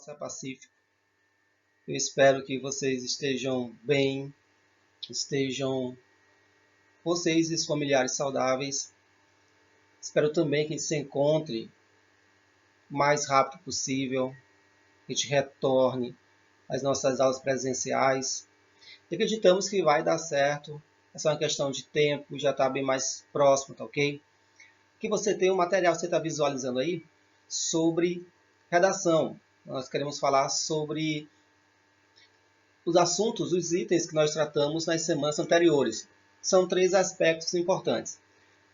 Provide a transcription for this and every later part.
Costa Pacífico. Eu espero que vocês estejam bem, vocês e os familiares saudáveis. Espero também que a gente se encontre o mais rápido possível, que a gente retorne às nossas aulas presenciais. E acreditamos que vai dar certo, é só uma questão de tempo, já está bem mais próximo, tá ok? Que você tem um material que você está visualizando aí sobre redação. Nós queremos falar sobre os assuntos, os itens que nós tratamos nas semanas anteriores. São 3 aspectos importantes: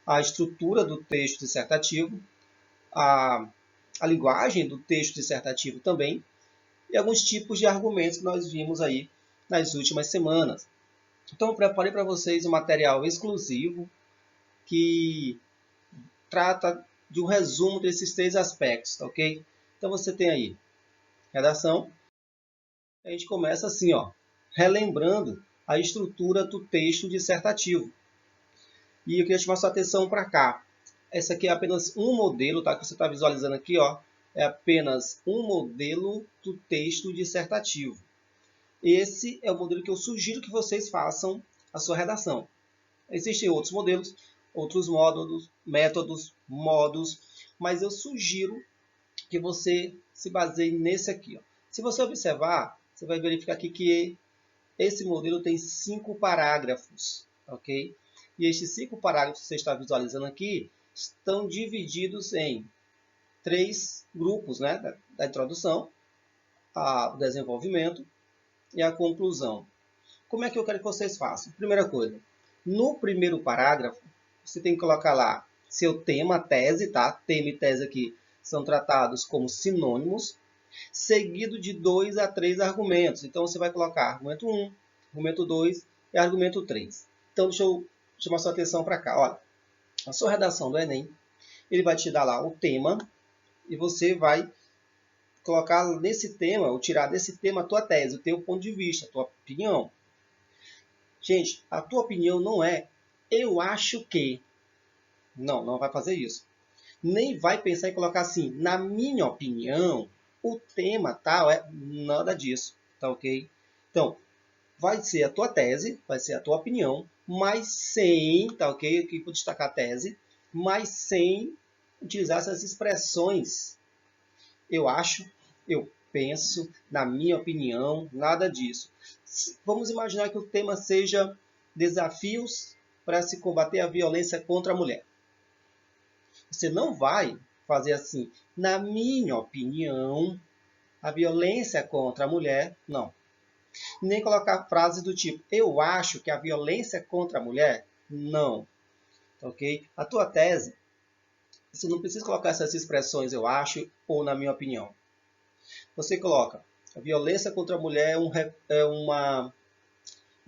a estrutura do texto dissertativo, a linguagem do texto dissertativo também, e alguns tipos de argumentos que nós vimos aí nas últimas semanas. Então, eu preparei para vocês um material exclusivo que trata de um resumo desses 3 aspectos, tá ok? Então, você tem aí redação. A gente começa assim, ó, relembrando a estrutura do texto dissertativo. E eu queria chamar sua atenção para cá. Esse aqui é apenas um modelo, tá? Que você está visualizando aqui, ó. É apenas um modelo do texto dissertativo. Esse é o modelo que eu sugiro que vocês façam a sua redação. Existem outros modelos, outros módulos, métodos, modos, mas eu sugiro que você se baseie nesse aqui, ó. Se você observar, você vai verificar aqui que esse modelo tem 5 parágrafos, ok? E estes 5 parágrafos que você está visualizando aqui estão divididos em 3 grupos, né? Da introdução, o desenvolvimento e a conclusão. Como é que eu quero que vocês façam? Primeira coisa, no primeiro parágrafo, você tem que colocar lá seu tema, tese, tá? Tema e tese aqui são tratados como sinônimos, seguido de 2 a 3 argumentos. Então, você vai colocar argumento 1, argumento 2 e argumento 3. Então, deixa eu chamar sua atenção para cá. Olha, a sua redação do Enem, ele vai te dar lá o tema e você vai colocar nesse tema, ou tirar desse tema a tua tese, o teu ponto de vista, a tua opinião. Gente, a tua opinião não é eu acho que. Não, não vai fazer isso. Nem vai pensar em colocar assim, na minha opinião, o tema tal é nada disso, tá ok? Então, vai ser a tua tese, vai ser a tua opinião, mas sem, tá ok? Aqui vou destacar a tese, mas sem utilizar essas expressões. Eu acho, eu penso, na minha opinião, nada disso. Vamos imaginar que o tema seja desafios para se combater a violência contra a mulher. Você não vai fazer assim, na minha opinião, a violência contra a mulher, não. Nem colocar frases do tipo, eu acho que a violência contra a mulher, não. Ok? A tua tese, você não precisa colocar essas expressões, eu acho, ou na minha opinião. Você coloca, a violência contra a mulher é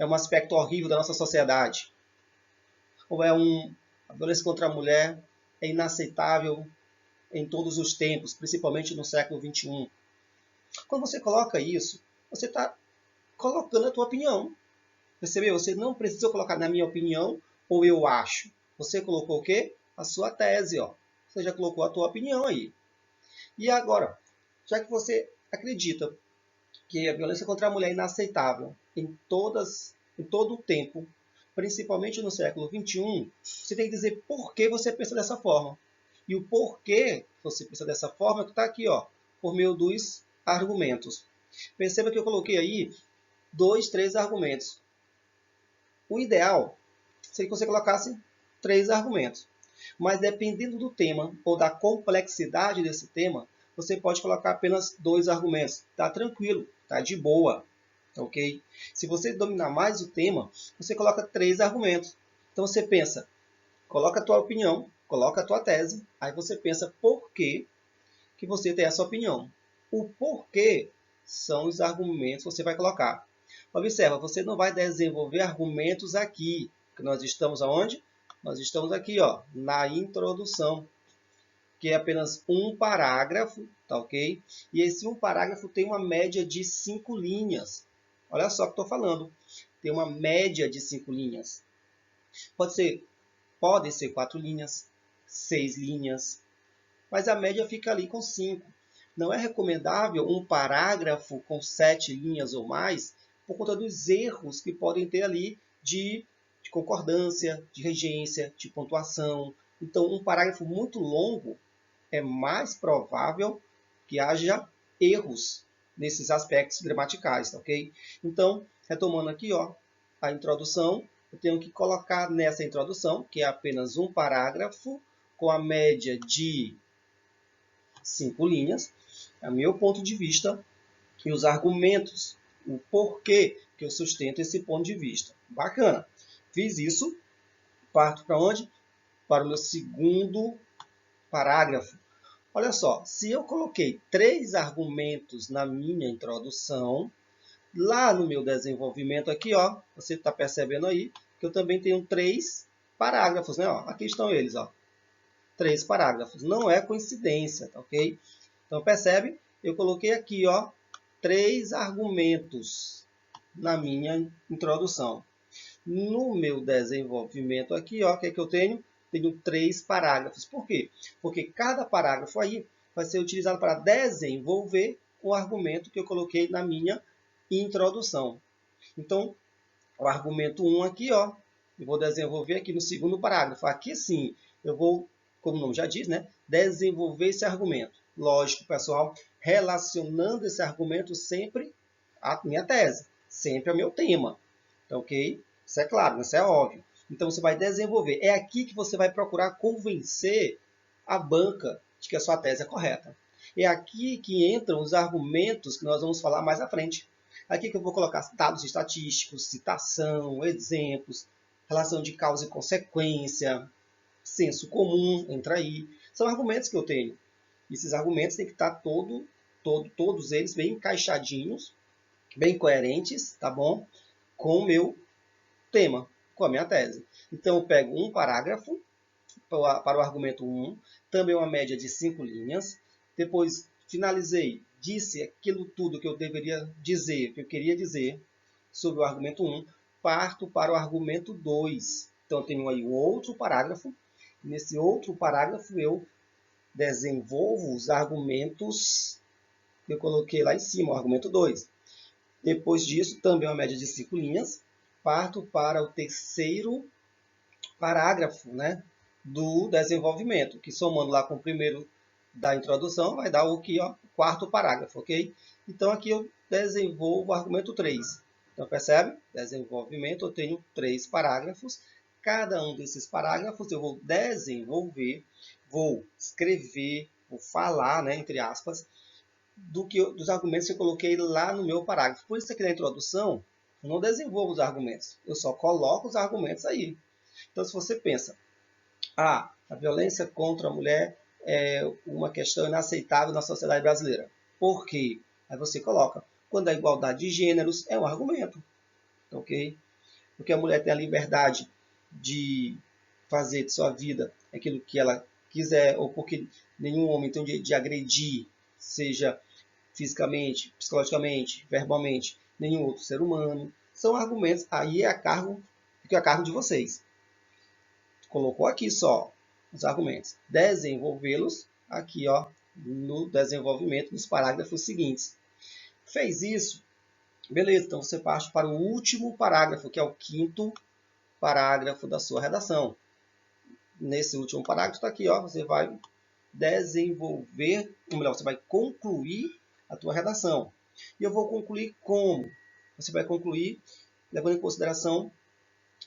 um aspecto horrível da nossa sociedade. Ou a violência contra a mulher é inaceitável em todos os tempos, principalmente no século XXI. Quando você coloca isso, você está colocando a tua opinião. Percebeu? Você não precisa colocar na minha opinião ou eu acho. Você colocou o quê? A sua tese, ó. Você já colocou a tua opinião aí. E agora, já que você acredita que a violência contra a mulher é inaceitável em todo o tempo, principalmente no século XXI, você tem que dizer por que você pensa dessa forma. E o porquê você pensa dessa forma está aqui, ó, por meio dos argumentos. Perceba que eu coloquei aí 2, 3 argumentos. O ideal seria que você colocasse 3 argumentos. Mas dependendo do tema ou da complexidade desse tema, você pode colocar apenas 2 argumentos. Tá tranquilo, tá de boa, ok? Se você dominar mais o tema, você coloca 3 argumentos. Então você pensa, coloca a tua opinião, coloca a tua tese, aí você pensa por que você tem essa opinião. O porquê são os argumentos que você vai colocar. Observa, você não vai desenvolver argumentos aqui, que nós estamos aonde? Nós estamos aqui, ó, na introdução, que é apenas um parágrafo, tá ok? E esse um parágrafo tem uma média de 5 linhas. Olha só o que estou falando. Tem uma média de 5 linhas. Podem ser 4 linhas, 6 linhas, mas a média fica ali com 5. não é recomendável um parágrafo com 7 linhas ou mais, por conta dos erros que podem ter ali de concordância, de regência, de pontuação. Então, um parágrafo muito longo é mais provável que haja erros nesses aspectos gramaticais, tá ok? Então, retomando aqui, ó, a introdução, eu tenho que colocar nessa introdução, que é apenas um parágrafo, com a média de 5 linhas, é o meu ponto de vista e os argumentos, o porquê que eu sustento esse ponto de vista. Bacana. Fiz isso, parto para onde? Para o meu segundo parágrafo. Olha só, se eu coloquei 3 argumentos na minha introdução, lá no meu desenvolvimento aqui, ó, você está percebendo aí que eu também tenho 3 parágrafos, né? Ó, aqui estão eles, ó, 3 parágrafos. Não é coincidência, tá ok? Então percebe? Eu coloquei aqui, ó, 3 argumentos na minha introdução. No meu desenvolvimento aqui, ó, o que é que eu tenho? Tenho 3 parágrafos. Por quê? Porque cada parágrafo aí vai ser utilizado para desenvolver o argumento que eu coloquei na minha introdução. Então, o argumento 1 aqui, ó, eu vou desenvolver aqui no segundo parágrafo. Aqui sim, eu vou, como o nome já diz, né, desenvolver esse argumento. Lógico, pessoal, relacionando esse argumento sempre à minha tese, sempre ao meu tema. Então, ok? Isso é claro, isso é óbvio. Então, você vai desenvolver. É aqui que você vai procurar convencer a banca de que a sua tese é correta. É aqui que entram os argumentos que nós vamos falar mais à frente. Aqui que eu vou colocar dados estatísticos, citação, exemplos, relação de causa e consequência, senso comum, entra aí. São argumentos que eu tenho. Esses argumentos têm que estar todos eles bem encaixadinhos, bem coerentes, tá bom? Com o meu tema, com a minha tese. Então, eu pego um parágrafo para o argumento 1, também uma média de 5 linhas. Depois, finalizei, disse aquilo tudo que eu deveria dizer, que eu queria dizer sobre o argumento 1, parto para o argumento 2. Então, eu tenho aí um outro parágrafo. Nesse outro parágrafo, eu desenvolvo os argumentos que eu coloquei lá em cima, o argumento 2. Depois disso, também uma média de 5 linhas, parto para o terceiro parágrafo, né, do desenvolvimento, que somando lá com o primeiro da introdução, vai dar o que, ó, quarto parágrafo, ok? Então, aqui eu desenvolvo o argumento 3. Então, percebe? Desenvolvimento, eu tenho 3 parágrafos. Cada um desses parágrafos eu vou desenvolver, vou escrever, vou falar, né, entre aspas, dos argumentos que eu coloquei lá no meu parágrafo. Por isso aqui na introdução, eu não desenvolvo os argumentos, eu só coloco os argumentos aí. Então, se você pensa, a violência contra a mulher é uma questão inaceitável na sociedade brasileira. Por quê? Aí você coloca, quando a igualdade de gêneros é um argumento, ok? Porque a mulher tem a liberdade de fazer de sua vida aquilo que ela quiser, ou porque nenhum homem tem o direito de agredir, seja fisicamente, psicologicamente, verbalmente, nenhum outro ser humano. São argumentos, aí fica a cargo de vocês. Colocou aqui só os argumentos. Desenvolvê-los aqui, ó, no desenvolvimento dos parágrafos seguintes. Fez isso? Beleza, então você parte para o último parágrafo, que é o quinto parágrafo da sua redação. Nesse último parágrafo está aqui, ó, você vai desenvolver, ou melhor, você vai concluir a tua redação. E eu vou concluir como? Você vai concluir levando em consideração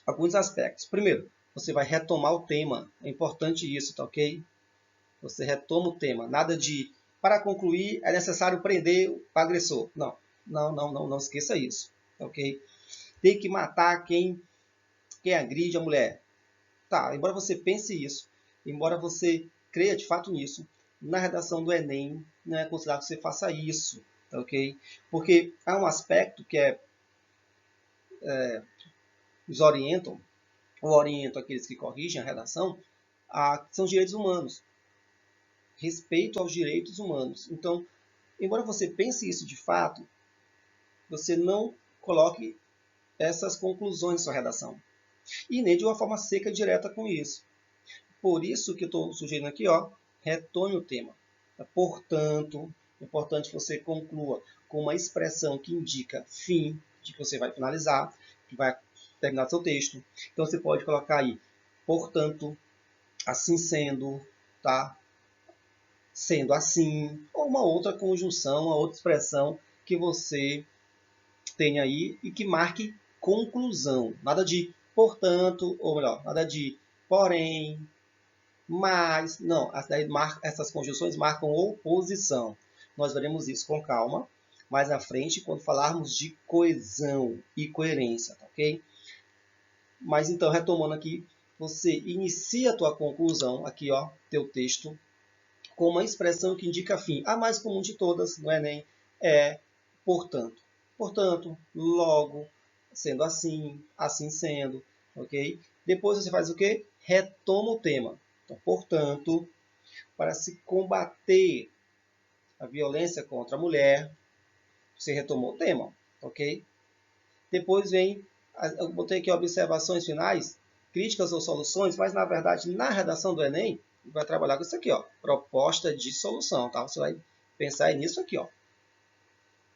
alguns aspectos. Primeiro, você vai retomar o tema. É importante isso, tá ok? Você retoma o tema. Nada de, para concluir, é necessário prender o agressor. Não, não esqueça isso, tá ok? Tem que matar quem agride a mulher. Tá, embora você pense isso, embora você creia de fato nisso, na redação do Enem não é considerado que você faça isso, tá ok? Porque há um aspecto que nos orientam, ou orientam aqueles que corrigem a redação, são os direitos humanos. Respeito aos direitos humanos. Então, embora você pense isso de fato, você não coloque essas conclusões na sua redação. E nem de uma forma seca e direta com isso. Por isso que eu estou sugerindo aqui, ó, retome o tema. Portanto, É importante que você conclua com uma expressão que indica fim, de que você vai finalizar, que vai terminar seu texto. Então você pode colocar aí, portanto, assim sendo, tá? Sendo assim, ou uma outra conjunção, uma outra expressão que você tenha aí e que marque conclusão. Nada de portanto, ou melhor, nada de porém, mas, não, essas conjunções marcam oposição. Nós veremos isso com calma mais na frente, quando falarmos de coesão e coerência, tá ok? Mas então, retomando aqui, você inicia a tua conclusão, aqui ó, teu texto, com uma expressão que indica fim. A mais comum de todas no Enem é portanto. Portanto, logo, sendo assim, assim sendo, ok? Depois você faz o quê? Retoma o tema. Então, portanto, para se combater a violência contra a mulher, você retomou o tema, ok? Depois vem, eu botei aqui observações finais, críticas ou soluções, mas na verdade, na redação do Enem, vai trabalhar com isso aqui, ó, proposta de solução, tá? Você vai pensar nisso aqui, ó.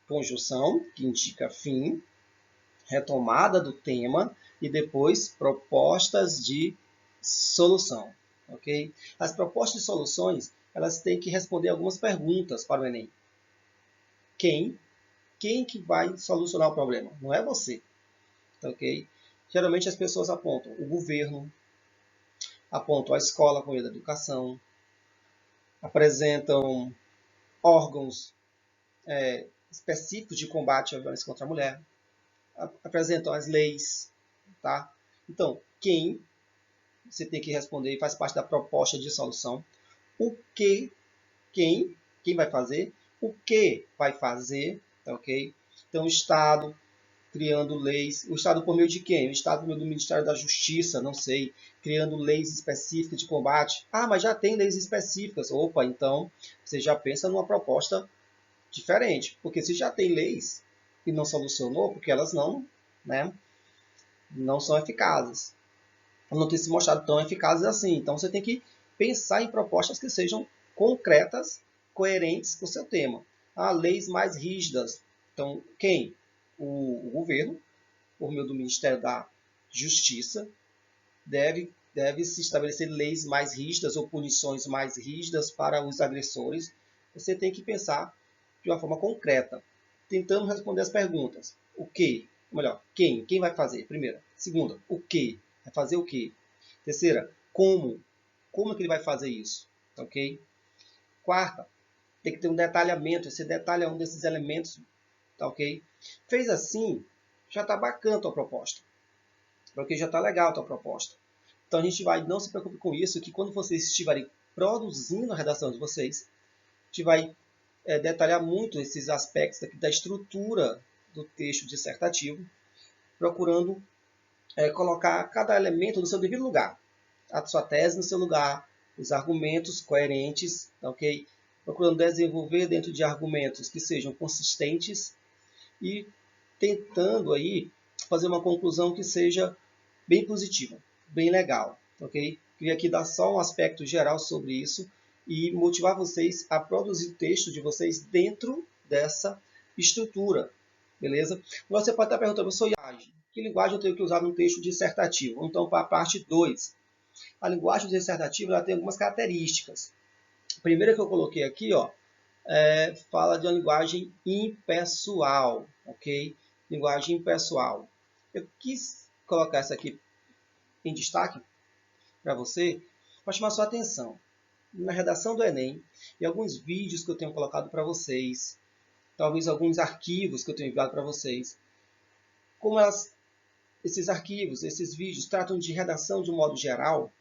Conjunção, que indica fim, retomada do tema e depois propostas de solução, ok? As propostas de soluções, elas têm que responder algumas perguntas para o Enem. Quem? Quem que vai solucionar o problema? Não é você, ok? Geralmente as pessoas apontam o governo, apontam a escola com meio da educação, apresentam órgãos específicos de combate à violência contra a mulher, apresentam as leis, tá? Então, quem você tem que responder faz parte da proposta de solução. O que, quem vai fazer, o que vai fazer, tá ok? Então, o Estado criando leis, o Estado por meio de quem? O Estado por meio do Ministério da Justiça, não sei, criando leis específicas de combate. Ah, mas já tem leis específicas. Opa, então você já pensa numa proposta diferente, porque se já tem leis e não solucionou, porque elas não, né, não são eficazes. Não tem se mostrado tão eficazes assim. Então você tem que pensar em propostas que sejam concretas, coerentes com o seu tema. Ah, leis mais rígidas. Então, quem? O governo, por meio do Ministério da Justiça, deve se estabelecer leis mais rígidas ou punições mais rígidas para os agressores. Você tem que pensar de uma forma concreta, tentando responder as perguntas. O que? Ou melhor, quem? Quem vai fazer? Primeira. Segunda, o que? Vai fazer o que? Terceira, como? Como é que ele vai fazer isso? Ok? Quarta, tem que ter um detalhamento. Esse detalhe é um desses elementos. Tá ok? Fez assim, já está bacana a tua proposta. Porque já está legal a tua proposta. Então a gente vai, não se preocupe com isso, que quando vocês estiverem produzindo a redação de vocês, a gente vai detalhar muito esses aspectos aqui da estrutura do texto dissertativo, procurando colocar cada elemento no seu devido lugar. A sua tese no seu lugar, os argumentos coerentes, ok? Procurando desenvolver dentro de argumentos que sejam consistentes e tentando aí fazer uma conclusão que seja bem positiva, bem legal, ok? Queria aqui dar só um aspecto geral sobre isso e motivar vocês a produzir o texto de vocês dentro dessa estrutura, beleza? Você pode estar perguntando, professor, que linguagem eu tenho que usar no texto dissertativo? Então, para a parte 2. A linguagem dissertativa ela tem algumas características. A primeira que eu coloquei aqui, ó, fala de uma linguagem impessoal, ok? Linguagem impessoal. Eu quis colocar essa aqui em destaque para você, para chamar sua atenção. Na redação do Enem, e alguns vídeos que eu tenho colocado para vocês, talvez alguns arquivos que eu tenho enviado para vocês, como esses arquivos, esses vídeos tratam de redação de um modo geral,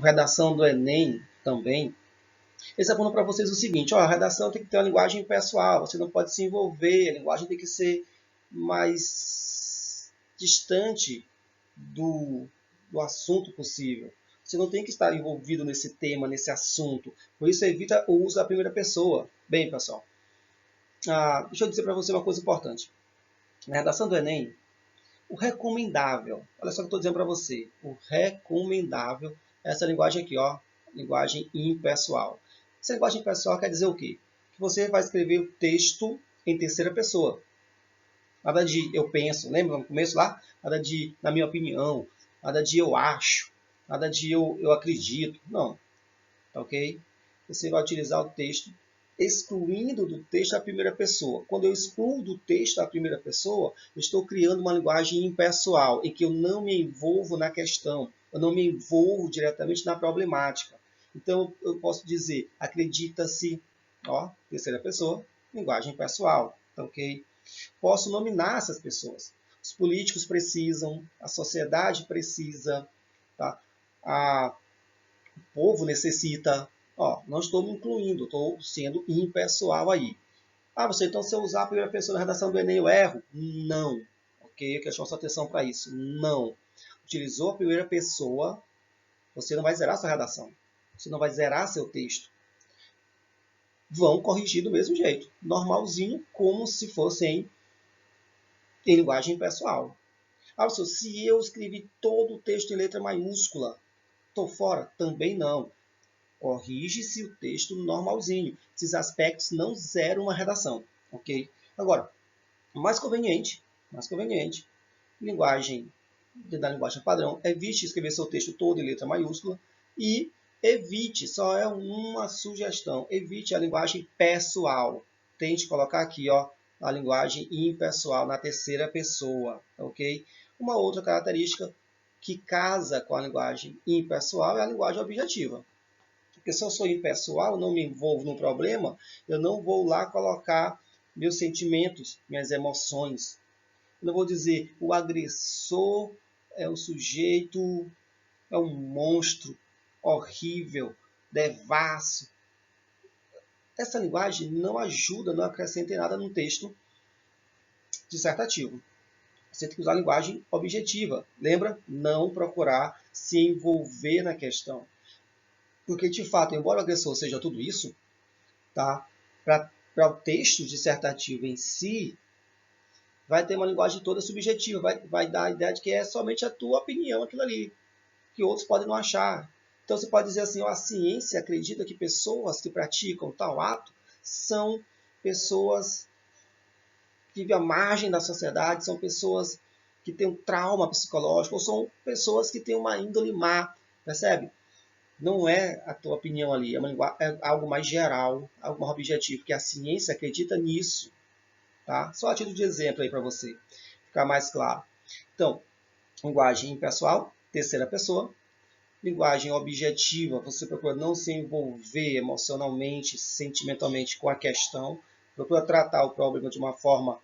redação do Enem também, eles apontam para vocês o seguinte, ó, a redação tem que ter uma linguagem pessoal, você não pode se envolver, a linguagem tem que ser mais distante do assunto possível. Você não tem que estar envolvido nesse tema, nesse assunto. Por isso, evita o uso da primeira pessoa. Bem, pessoal, deixa eu dizer para você uma coisa importante. Na redação do Enem, o recomendável, olha só o que eu estou dizendo para você, o recomendável é essa linguagem aqui, ó, linguagem impessoal. Essa linguagem pessoal quer dizer o quê? Que você vai escrever o texto em terceira pessoa. Nada de eu penso, lembra no começo lá? Nada de na minha opinião, nada de eu acho, nada de eu acredito. Não, tá ok? Você vai utilizar o texto excluindo do texto a primeira pessoa. Quando eu excluo do texto a primeira pessoa, eu estou criando uma linguagem impessoal, em que eu não me envolvo na questão, eu não me envolvo diretamente na problemática. Então, eu posso dizer, acredita-se, ó, terceira pessoa, linguagem pessoal, tá ok? Posso nominar essas pessoas. Os políticos precisam, a sociedade precisa, tá? O povo necessita. Ó, não estou me incluindo, estou sendo impessoal aí. Ah, você então se eu usar a primeira pessoa na redação do Enem eu erro? Não. Ok? Eu quero chamar sua atenção para isso. Não. Utilizou a primeira pessoa, você não vai zerar sua redação. Você não vai zerar seu texto. Vão corrigir do mesmo jeito. Normalzinho, como se fosse em linguagem pessoal. Ah, professor, se eu escrevi todo o texto em letra maiúscula, estou fora? Também não. Corrige-se o texto normalzinho. Esses aspectos não zeram uma redação, ok? Agora, mais conveniente, linguagem da linguagem padrão, evite escrever seu texto todo em letra maiúscula e evite, só é uma sugestão, evite a linguagem pessoal. Tente colocar aqui, ó, a linguagem impessoal na terceira pessoa, ok? Uma outra característica que casa com a linguagem impessoal é a linguagem objetiva. Porque se eu sou impessoal, não me envolvo no problema, eu não vou lá colocar meus sentimentos, minhas emoções. Eu não vou dizer o agressor é o sujeito, é um monstro horrível, devasso. Essa linguagem não ajuda, não acrescenta em nada no texto dissertativo. Você tem que usar a linguagem objetiva. Lembra? Não procurar se envolver na questão. Porque, de fato, embora o agressor seja tudo isso, tá? Para o texto dissertativo em si, vai ter uma linguagem toda subjetiva, vai dar a ideia de que é somente a tua opinião aquilo ali, que outros podem não achar. Então você pode dizer assim, ó, a ciência acredita que pessoas que praticam tal ato são pessoas que vivem à margem da sociedade, são pessoas que têm um trauma psicológico, ou são pessoas que têm uma índole má, percebe? Não é a tua opinião ali, é algo mais geral, algo mais objetivo, porque a ciência acredita nisso. Tá? Só a título de exemplo aí para você ficar mais claro. Então, linguagem impessoal, terceira pessoa. Linguagem objetiva, você procura não se envolver emocionalmente, sentimentalmente com a questão. Procura tratar o problema de uma forma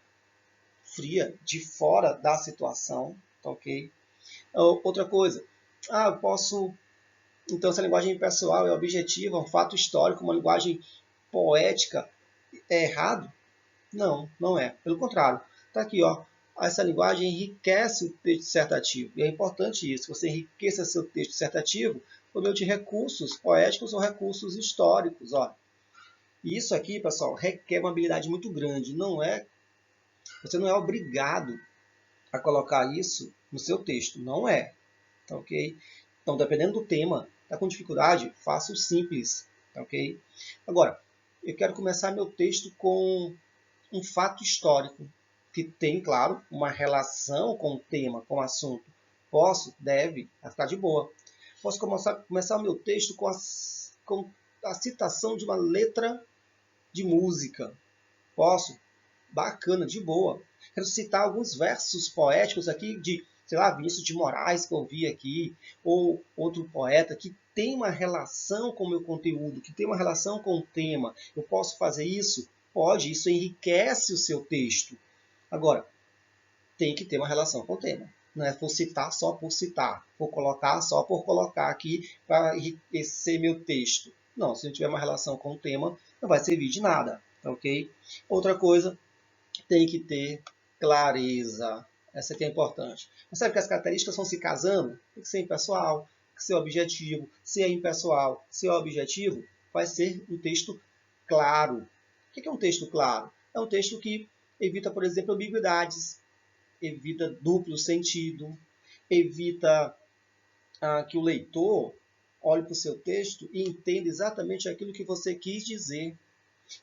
fria, de fora da situação. Tá ok? Outra coisa, eu posso. Então, essa linguagem impessoal é objetiva, um fato histórico, uma linguagem poética, é errado? Não, não é. Pelo contrário. Está aqui, ó. Essa linguagem enriquece o texto dissertativo. E é importante isso. Você enriqueça seu texto dissertativo por meio de recursos poéticos ou recursos históricos. Ó. E isso aqui, pessoal, requer uma habilidade muito grande. Você não é obrigado a colocar isso no seu texto. Não é. Tá ok? Então, dependendo do tema, está com dificuldade, faça o simples. Tá ok? Agora, eu quero começar meu texto com um fato histórico que tem, claro, uma relação com o tema, com o assunto. Posso, deve, vai ficar de boa. Posso começar o meu texto com a citação de uma letra de música. Posso? Bacana, de boa. Quero citar alguns versos poéticos aqui de, sei lá, Vinícius de Moraes, que eu vi aqui, ou outro poeta que tem uma relação com o meu conteúdo, que tem uma relação com o tema. Eu posso fazer isso? Pode, isso enriquece o seu texto. Agora, tem que ter uma relação com o tema. Não é por citar só por citar, por colocar só por colocar aqui para enriquecer meu texto. Não, se não tiver uma relação com o tema, não vai servir de nada, ok? Outra coisa, tem que ter clareza. Essa aqui é importante. Percebe que as características vão se casando? Tem que ser impessoal, tem que ser objetivo. Se é impessoal, se é objetivo, vai ser um texto claro. O que é um texto claro? É um texto que evita, por exemplo, ambiguidades, evita duplo sentido, evita que o leitor olhe para o seu texto e entenda exatamente aquilo que você quis dizer.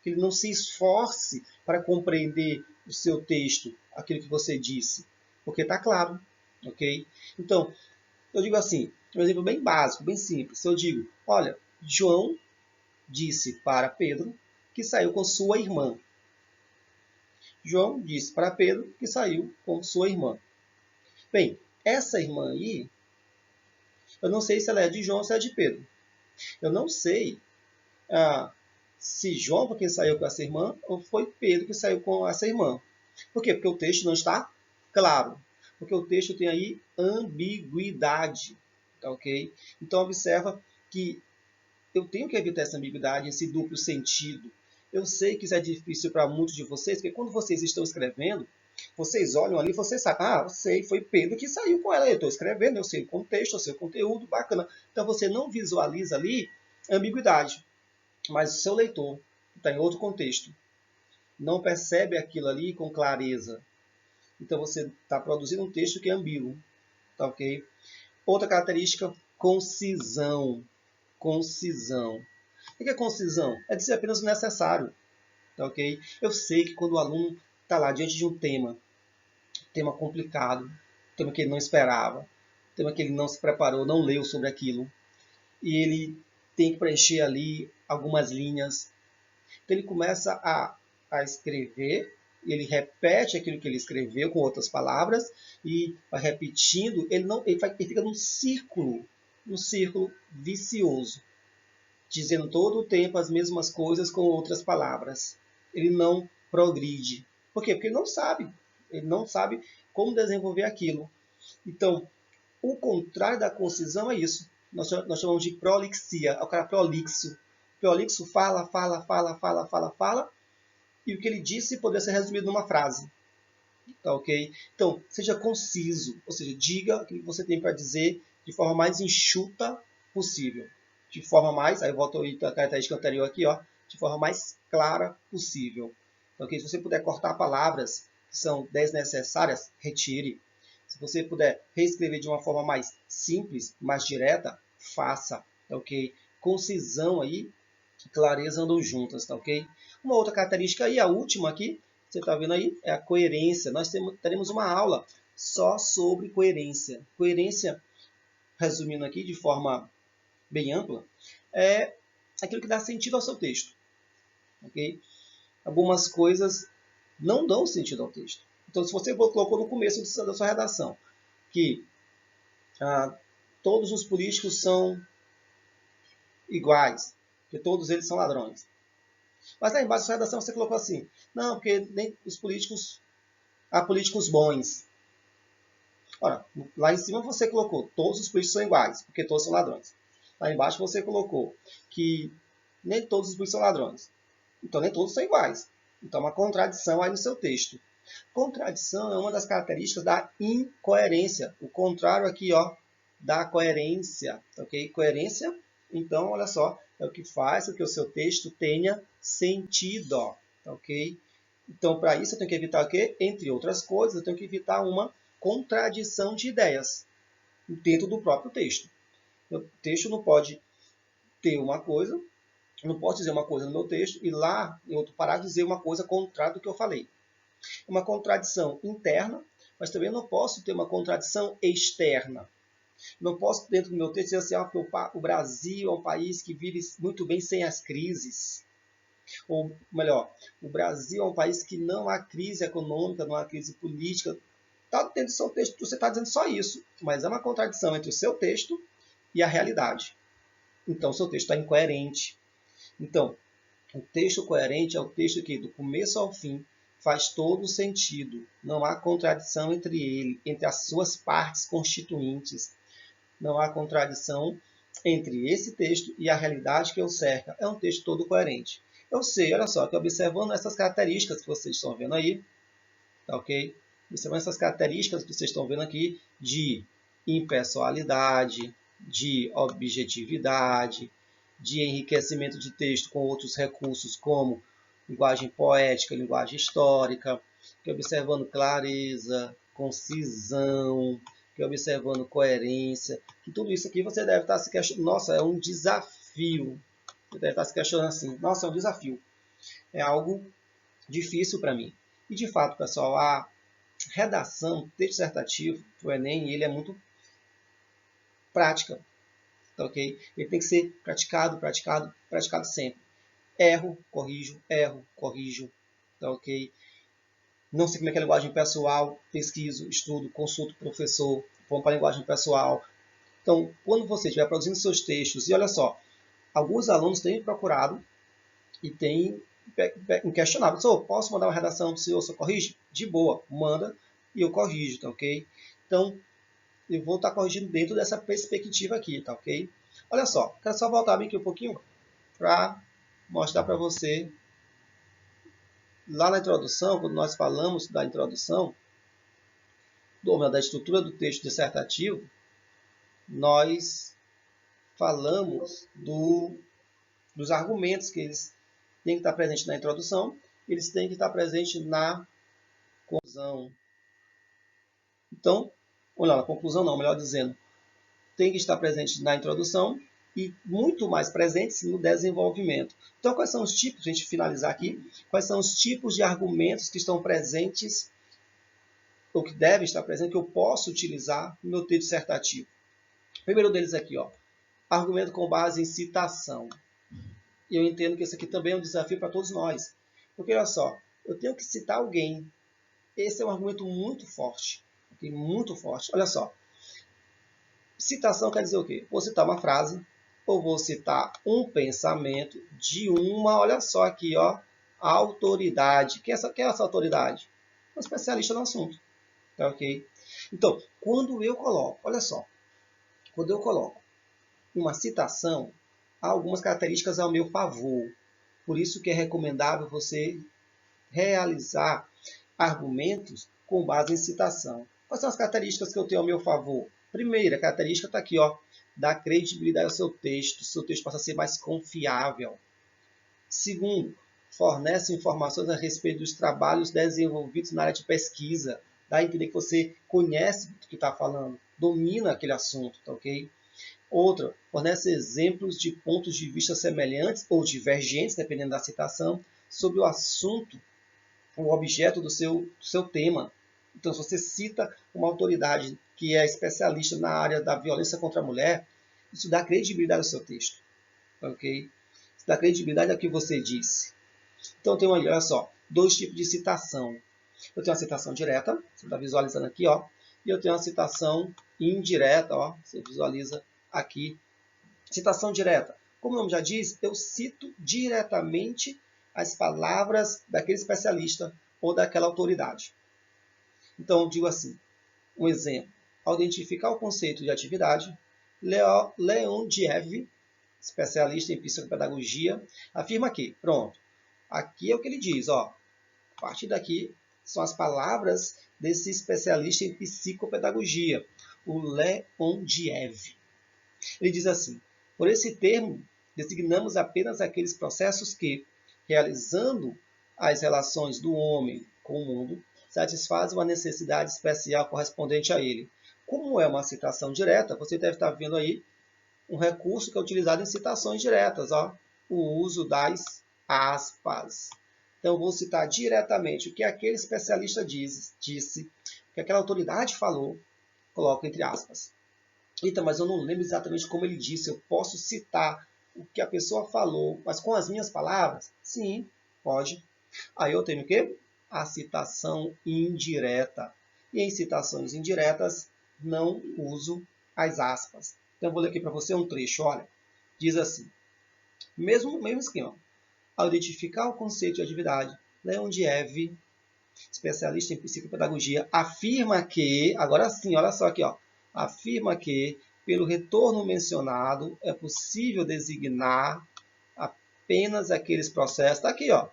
Que ele não se esforce para compreender o seu texto, aquilo que você disse, porque está claro, ok? Então, eu digo assim, um exemplo bem básico, bem simples. Eu digo, olha, João disse para Pedro que saiu com sua irmã. João disse para Pedro que saiu com sua irmã. Bem, essa irmã aí, eu não sei se ela é de João ou se é de Pedro. Eu não sei se João foi quem saiu com essa irmã ou foi Pedro que saiu com essa irmã. Por quê? Porque o texto não está claro. Porque o texto tem aí ambiguidade. Tá, ok? Então, observa que eu tenho que evitar essa ambiguidade, esse duplo sentido. Eu sei que isso é difícil para muitos de vocês, porque quando vocês estão escrevendo, vocês olham ali e vocês sabem, eu sei, foi Pedro que saiu com ela. Eu estou escrevendo, eu sei o contexto, eu sei o conteúdo, bacana. Então, você não visualiza ali ambiguidade. Mas o seu leitor, que está em outro contexto, não percebe aquilo ali com clareza. Então você está produzindo um texto que é ambíguo. Tá, ok? Outra característica, concisão. Concisão. O que é concisão? É dizer apenas o necessário. Tá, ok? Eu sei que quando o aluno está lá diante de um tema complicado, tema que ele não esperava, tema que ele não se preparou, não leu sobre aquilo, e ele tem que preencher ali algumas linhas. Então ele começa a escrever, ele repete aquilo que ele escreveu com outras palavras, e vai repetindo, ele fica num círculo vicioso, dizendo todo o tempo as mesmas coisas com outras palavras. Ele não progride. Por quê? Porque ele não sabe como desenvolver aquilo. Então, o contrário da concisão é isso. Nós chamamos de prolixia. É o cara prolixo. Prolixo fala, e o que ele disse poderia ser resumido numa frase. Tá, ok? Então, seja conciso, ou seja, diga o que você tem para dizer de forma mais enxuta possível. De forma mais, aí eu volto à característica anterior aqui, ó, de forma mais clara possível. Então, okay? Se você puder cortar palavras que são desnecessárias, retire. Se você puder reescrever de uma forma mais simples, mais direta, faça. Tá, ok? Concisão aí, clareza andam juntas, tá, ok? Uma outra característica aí, a última aqui, você está vendo aí, é a coerência. Nós teremos uma aula só sobre coerência. Coerência, resumindo aqui de forma bem ampla, é aquilo que dá sentido ao seu texto. Okay? Algumas coisas não dão sentido ao texto. Então, se você colocou no começo da sua redação que todos os políticos são iguais, que todos eles são ladrões. Mas lá embaixo da sua redação você colocou assim, não, porque nem os políticos, há políticos bons. Ora, lá em cima você colocou todos os políticos são iguais, porque todos são ladrões. Lá embaixo você colocou que nem todos os políticos são ladrões. Então nem todos são iguais. Então uma contradição aí no seu texto. Contradição é uma das características da incoerência. O contrário aqui, ó, da coerência. Ok? Coerência, então, olha só, é o que faz com que o seu texto tenha sentido. Ó, ok? Então, para isso, eu tenho que evitar o quê? Entre outras coisas, eu tenho que evitar uma contradição de ideias dentro do próprio texto. O texto não pode ter uma coisa, eu não posso dizer uma coisa no meu texto e lá em outro parágrafo dizer uma coisa contrária do que eu falei. É uma contradição interna, mas também não posso ter uma contradição externa. Não posso, dentro do meu texto, dizer assim, que o Brasil é um país que vive muito bem sem as crises. Ou melhor, o Brasil é um país que não há crise econômica, não há crise política. Está dentro do seu texto, você está dizendo só isso, mas é uma contradição entre o seu texto e a realidade. Então, o seu texto está incoerente. Então, o texto coerente é o texto que, do começo ao fim, faz todo o sentido. Não há contradição entre ele, entre as suas partes constituintes. Não há contradição entre esse texto e a realidade que o cerca. É um texto todo coerente. Eu sei, olha só, que observando essas características que vocês estão vendo aí, tá ok? Observando essas características que vocês estão vendo aqui de impessoalidade, de objetividade, de enriquecimento de texto com outros recursos como linguagem poética, linguagem histórica, que observando clareza, concisão, que é observando coerência, que tudo isso aqui você deve estar se questionando. Nossa, é um desafio. Você deve estar se questionando assim, nossa, é um desafio. É algo difícil para mim. E de fato, pessoal, a redação, texto dissertativo, o Enem, ele é muito prática, tá ok? Ele tem que ser praticado, praticado, praticado sempre. Erro, corrijo, tá ok? Não sei como é que é a linguagem pessoal, pesquiso, estudo, consulto o professor, vamos para a linguagem pessoal. Então, quando você estiver produzindo seus textos, e olha só, alguns alunos têm me procurado e têm me questionado, senhor, posso mandar uma redação para o senhor, corrige? De boa, manda e eu corrijo, tá ok? Então, eu vou estar corrigindo dentro dessa perspectiva aqui, tá ok? Olha só, quero só voltar aqui um pouquinho para mostrar para você, lá na introdução, quando nós falamos da introdução, da estrutura do texto dissertativo, nós falamos dos argumentos que eles têm que estar presentes na introdução, eles têm que estar presentes na conclusão. Então, olha, na conclusão não, melhor dizendo, tem que estar presente na introdução e muito mais presentes no desenvolvimento. Então, quais são os tipos, a gente finalizar aqui, quais são os tipos de argumentos que estão presentes, ou que devem estar presentes, que eu posso utilizar no meu texto dissertativo? O primeiro deles aqui, ó, argumento com base em citação. E eu entendo que esse aqui também é um desafio para todos nós. Porque, olha só, eu tenho que citar alguém. Esse é um argumento muito forte. Okay? Muito forte. Olha só. Citação quer dizer o quê? Vou citar uma frase, ou vou citar um pensamento de uma, olha só aqui, ó, autoridade. Quem é essa autoridade? Um especialista no assunto. Tá ok? Então, quando eu coloco, olha só, quando eu coloco uma citação, há algumas características ao meu favor. Por isso que é recomendável você realizar argumentos com base em citação. Quais são as características que eu tenho ao meu favor? Primeira característica está aqui, ó, dá credibilidade ao seu texto passa a ser mais confiável. Segundo, fornece informações a respeito dos trabalhos desenvolvidos na área de pesquisa. Dá a entender que você conhece o que está falando, domina aquele assunto, tá ok? Outra, fornece exemplos de pontos de vista semelhantes ou divergentes, dependendo da citação, sobre o assunto, o objeto do seu tema. Então, se você cita uma autoridade que é especialista na área da violência contra a mulher, isso dá credibilidade ao seu texto. Ok? Isso dá credibilidade ao que você disse. Então, tem olha só, dois tipos de citação. Eu tenho uma citação direta, você está visualizando aqui, ó, e eu tenho uma citação indireta, ó, você visualiza aqui. Citação direta. Como o nome já diz, eu cito diretamente as palavras daquele especialista ou daquela autoridade. Então, eu digo assim, um exemplo. Ao identificar o conceito de atividade, Leontiev, especialista em psicopedagogia, afirma que, pronto, aqui é o que ele diz, ó, a partir daqui são as palavras desse especialista em psicopedagogia, o Leontiev. Ele diz assim, por esse termo, designamos apenas aqueles processos que, realizando as relações do homem com o mundo, satisfazem uma necessidade especial correspondente a ele. Como é uma citação direta, você deve estar vendo aí um recurso que é utilizado em citações diretas, ó, o uso das aspas. Então, eu vou citar diretamente o que aquele especialista disse, o que aquela autoridade falou, coloco entre aspas. Então, mas eu não lembro exatamente como ele disse. Eu posso citar o que a pessoa falou, mas com as minhas palavras? Sim, pode. Aí eu tenho o quê? A citação indireta. E em citações indiretas, não uso as aspas. Então, eu vou ler aqui para você um trecho. Olha, diz assim, mesmo esquema. Ao identificar o conceito de atividade, Leontiev, especialista em psicopedagogia, afirma que, agora sim, olha só aqui, ó, afirma que, pelo retorno mencionado, é possível designar apenas aqueles processos. Está aqui, ó,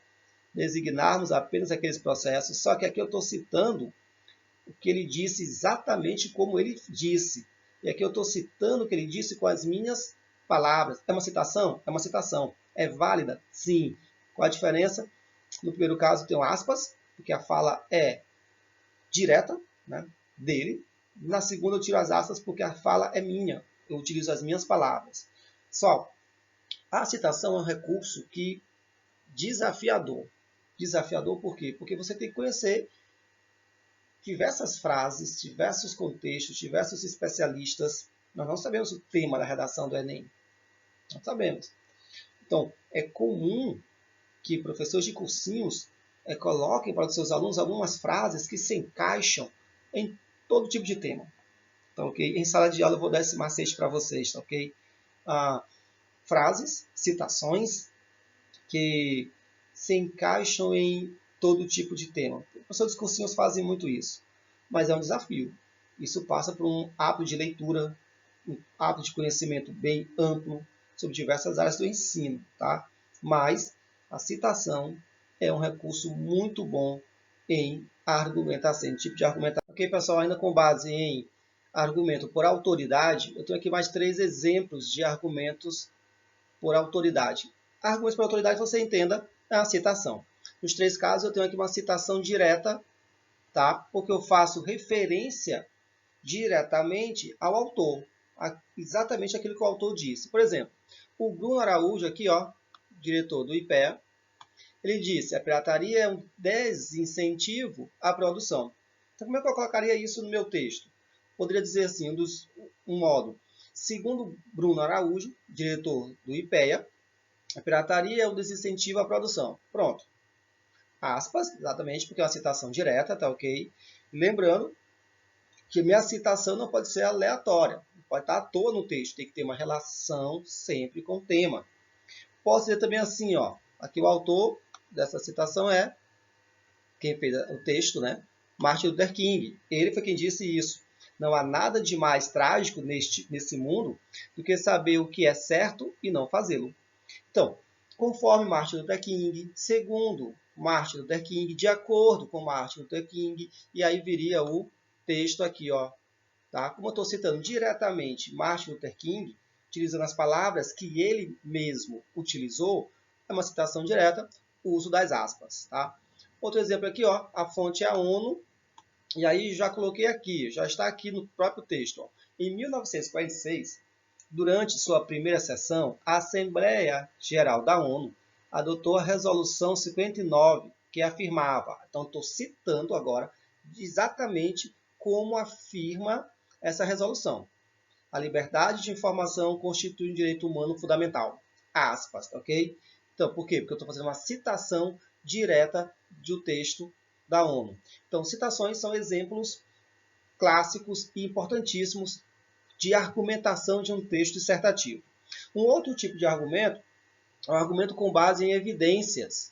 designarmos apenas aqueles processos, só que aqui eu estou citando o que ele disse exatamente como ele disse. E aqui eu estou citando o que ele disse com as minhas palavras. É uma citação? É uma citação. É válida? Sim. Qual a diferença? No primeiro caso, tem aspas, porque a fala é direta, né, dele. Na segunda eu tiro as aspas porque a fala é minha. Eu utilizo as minhas palavras. Só, a citação é um recurso que desafiador. Desafiador por quê? Porque você tem que conhecer diversas frases, diversos contextos, diversos especialistas. Nós não sabemos o tema da redação do Enem. Não sabemos. Então, é comum que professores de cursinhos coloquem para os seus alunos algumas frases que se encaixam em todo tipo de tema. Tá, ok? Em sala de aula eu vou dar esse macete para vocês, tá, ok? Frases, citações que se encaixam em todo tipo de tema. Os professores de cursinhos fazem muito isso, mas é um desafio. Isso passa por um hábito de leitura, um hábito de conhecimento bem amplo sobre diversas áreas do ensino, tá? Mas a citação é um recurso muito bom em argumentação, em tipo de argumentação. Ok, pessoal, ainda com base em argumento por autoridade, eu tenho aqui mais 3 exemplos de argumentos por autoridade. Argumentos por autoridade, você entenda a citação. Nos 3 casos, eu tenho aqui uma citação direta, tá? Porque eu faço referência diretamente ao autor, exatamente aquilo que o autor disse. Por exemplo, o Bruno Araújo, aqui, ó, diretor do IPEA, ele disse: a pirataria é um desincentivo à produção. Então, como é que eu colocaria isso no meu texto? Poderia dizer assim, um modo. Segundo Bruno Araújo, diretor do IPEA, a pirataria é um desincentivo à produção. Pronto. Aspas, exatamente, porque é uma citação direta, tá ok? Lembrando que minha citação não pode ser aleatória. Não pode estar à toa no texto. Tem que ter uma relação sempre com o tema. Posso dizer também assim, ó. Aqui o autor dessa citação é quem fez o texto, né? Martin Luther King. Ele foi quem disse isso. Não há nada de mais trágico nesse mundo do que saber o que é certo e não fazê-lo. Então, conforme Martin Luther King, segundo Martin Luther King, de acordo com Martin Luther King, e aí viria o texto aqui, ó. Tá? Como eu estou citando diretamente Martin Luther King, utilizando as palavras que ele mesmo utilizou, é uma citação direta, o uso das aspas. Tá? Outro exemplo aqui, ó, a fonte é a ONU, e aí já coloquei aqui, já está aqui no próprio texto. Ó. Em 1946, durante sua primeira sessão, a Assembleia Geral da ONU adotou a Resolução 59, que afirmava, então estou citando agora exatamente como afirma essa resolução. A liberdade de informação constitui um direito humano fundamental. Aspas, ok? Então, por quê? Porque eu estou fazendo uma citação direta do texto da ONU. Então, citações são exemplos clássicos e importantíssimos de argumentação de um texto dissertativo. Um outro tipo de argumento é um argumento com base em evidências.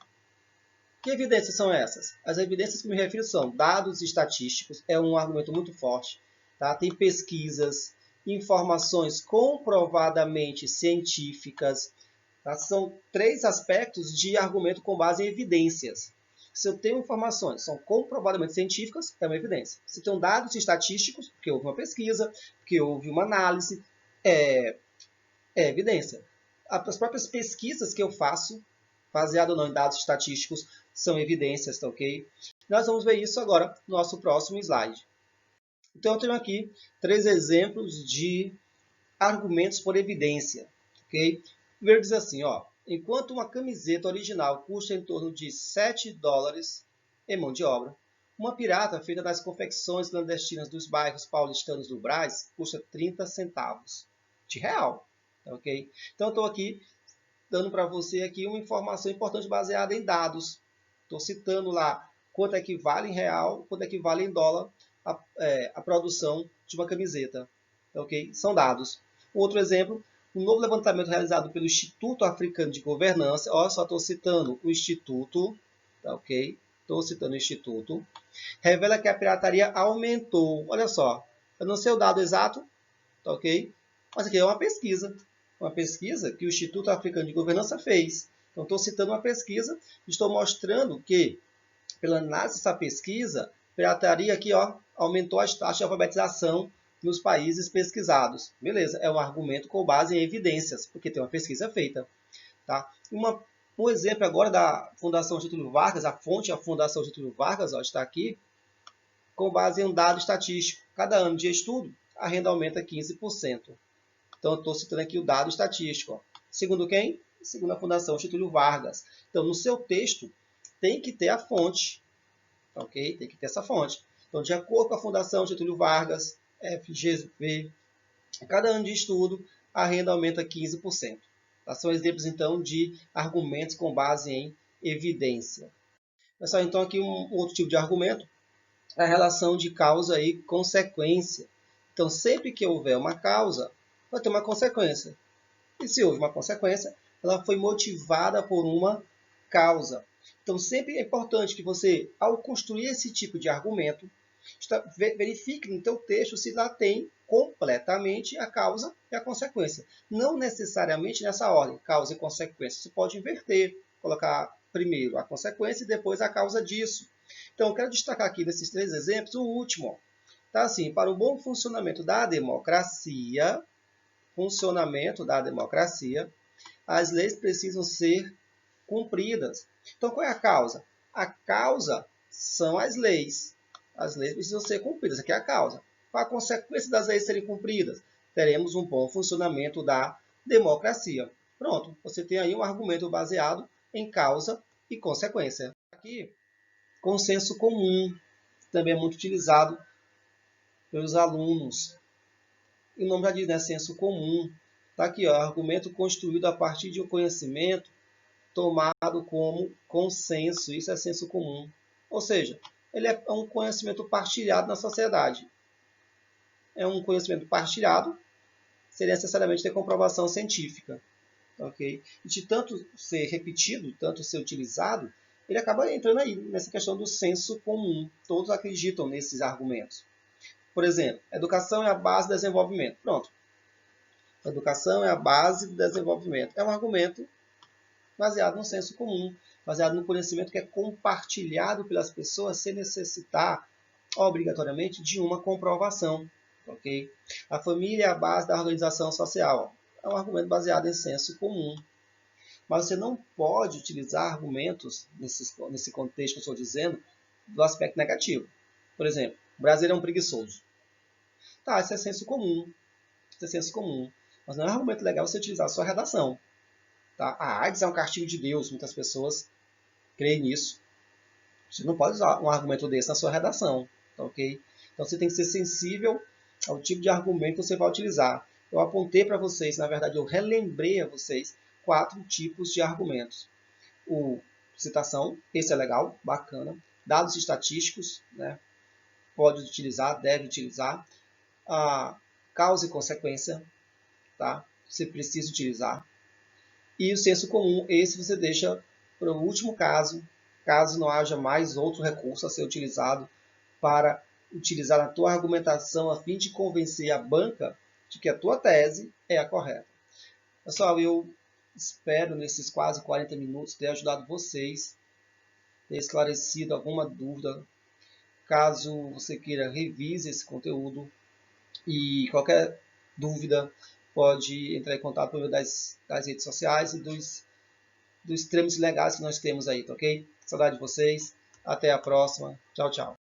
Que evidências são essas? As evidências que me refiro são dados estatísticos, é um argumento muito forte. Tá? Tem pesquisas, informações comprovadamente científicas. Tá? São 3 aspectos de argumento com base em evidências. Se eu tenho informações que são comprovadamente científicas, é uma evidência. Se eu tenho dados estatísticos, porque houve uma pesquisa, porque houve uma análise, é evidência. As próprias pesquisas que eu faço, baseado ou não em dados estatísticos, são evidências, tá ok? Nós vamos ver isso agora no nosso próximo slide. Então, eu tenho aqui 3 exemplos de argumentos por evidência, ok? Primeiro diz assim, ó, enquanto uma camiseta original custa em torno de $7 em mão de obra, uma pirata feita das confecções clandestinas dos bairros paulistanos do Brás custa 30 centavos de real, ok? Então, eu estou aqui dando para você aqui uma informação importante baseada em dados. Estou citando lá quanto é que vale em real, quanto é que vale em dólar a produção de uma camiseta. Ok? São dados. Outro exemplo, um novo levantamento realizado pelo Instituto Africano de Governança, ó, só estou citando o Instituto, tá, ok? Estou citando o Instituto, revela que a pirataria aumentou. Olha só, eu não sei o dado exato, tá, ok? Mas aqui é uma pesquisa que o Instituto Africano de Governança fez. Então, estou citando uma pesquisa, estou mostrando que, pela análise dessa pesquisa, a pirataria aqui, ó, aumentou a taxa de alfabetização nos países pesquisados. Beleza, é um argumento com base em evidências, porque tem uma pesquisa feita. Tá? Um exemplo agora da Fundação Getúlio Vargas, a fonte é a Fundação Getúlio Vargas, ó, está aqui. com base em um dado estatístico. Cada ano de estudo, a renda aumenta 15%. Então, eu estou citando aqui o dado estatístico. Ó. Segundo quem? Segundo a Fundação Getúlio Vargas. Então, no seu texto, tem que ter a fonte. Ok? Tem que ter essa fonte. Então, de acordo com a Fundação Getúlio Vargas, FGV, cada ano de estudo, a renda aumenta 15%. Tá? São exemplos, então, de argumentos com base em evidência. Pessoal, então, aqui um outro tipo de argumento é a relação de causa e consequência. Então, sempre que houver uma causa, vai ter uma consequência. E se houve uma consequência, ela foi motivada por uma causa. Então, sempre é importante que você, ao construir esse tipo de argumento, verifique no teu texto se lá tem completamente a causa e a consequência. Não necessariamente nessa ordem, causa e consequência. Você pode inverter, colocar primeiro a consequência e depois a causa disso. Então, eu quero destacar aqui desses 3 exemplos o último. Tá assim, para o bom funcionamento da democracia, as leis precisam ser cumpridas. Então, qual é a causa? A causa são as leis. As leis precisam ser cumpridas. Aqui é a causa. Qual a consequência das leis serem cumpridas? Teremos um bom funcionamento da democracia. Pronto, você tem aí um argumento baseado em causa e consequência. Aqui, consenso comum, também é muito utilizado pelos alunos. E o nome já diz, né? Senso comum. Está aqui, ó, argumento construído a partir de um conhecimento tomado como consenso. Isso é senso comum. Ou seja, ele é um conhecimento partilhado na sociedade. É um conhecimento partilhado, sem necessariamente ter comprovação científica. Ok? E de tanto ser repetido, tanto ser utilizado, ele acaba entrando aí nessa questão do senso comum. Todos acreditam nesses argumentos. Por exemplo, educação é a base do desenvolvimento. Pronto. Educação é a base do desenvolvimento. É um argumento baseado no senso comum, baseado no conhecimento que é compartilhado pelas pessoas sem necessitar, obrigatoriamente, de uma comprovação. Okay? A família é a base da organização social. É um argumento baseado em senso comum. Mas você não pode utilizar argumentos, nesse contexto que eu estou dizendo, do aspecto negativo. Por exemplo, o brasileiro é um preguiçoso. Tá, isso é senso comum. Isso é senso comum. Mas não é um argumento legal você utilizar a sua redação. Tá? A AIDS é um castigo de Deus. Muitas pessoas creem nisso. Você não pode usar um argumento desse na sua redação. Tá, ok? Então você tem que ser sensível ao tipo de argumento que você vai utilizar. Eu apontei para vocês, na verdade, eu relembrei a vocês 4 tipos de argumentos. O citação, esse é legal, bacana. Dados estatísticos, né? Pode utilizar, deve utilizar. A causa e consequência, tá? Você precisa utilizar. E o senso comum, esse você deixa para o último caso não haja mais outro recurso a ser utilizado para utilizar a tua argumentação a fim de convencer a banca de que a tua tese é a correta. Pessoal, eu espero nesses quase 40 minutos ter ajudado vocês, ter esclarecido alguma dúvida. Caso você queira, revise esse conteúdo e qualquer dúvida pode entrar em contato por meio das redes sociais e dos trâmites legais que nós temos aí, tá ok? Saudade de vocês. Até a próxima. Tchau, tchau.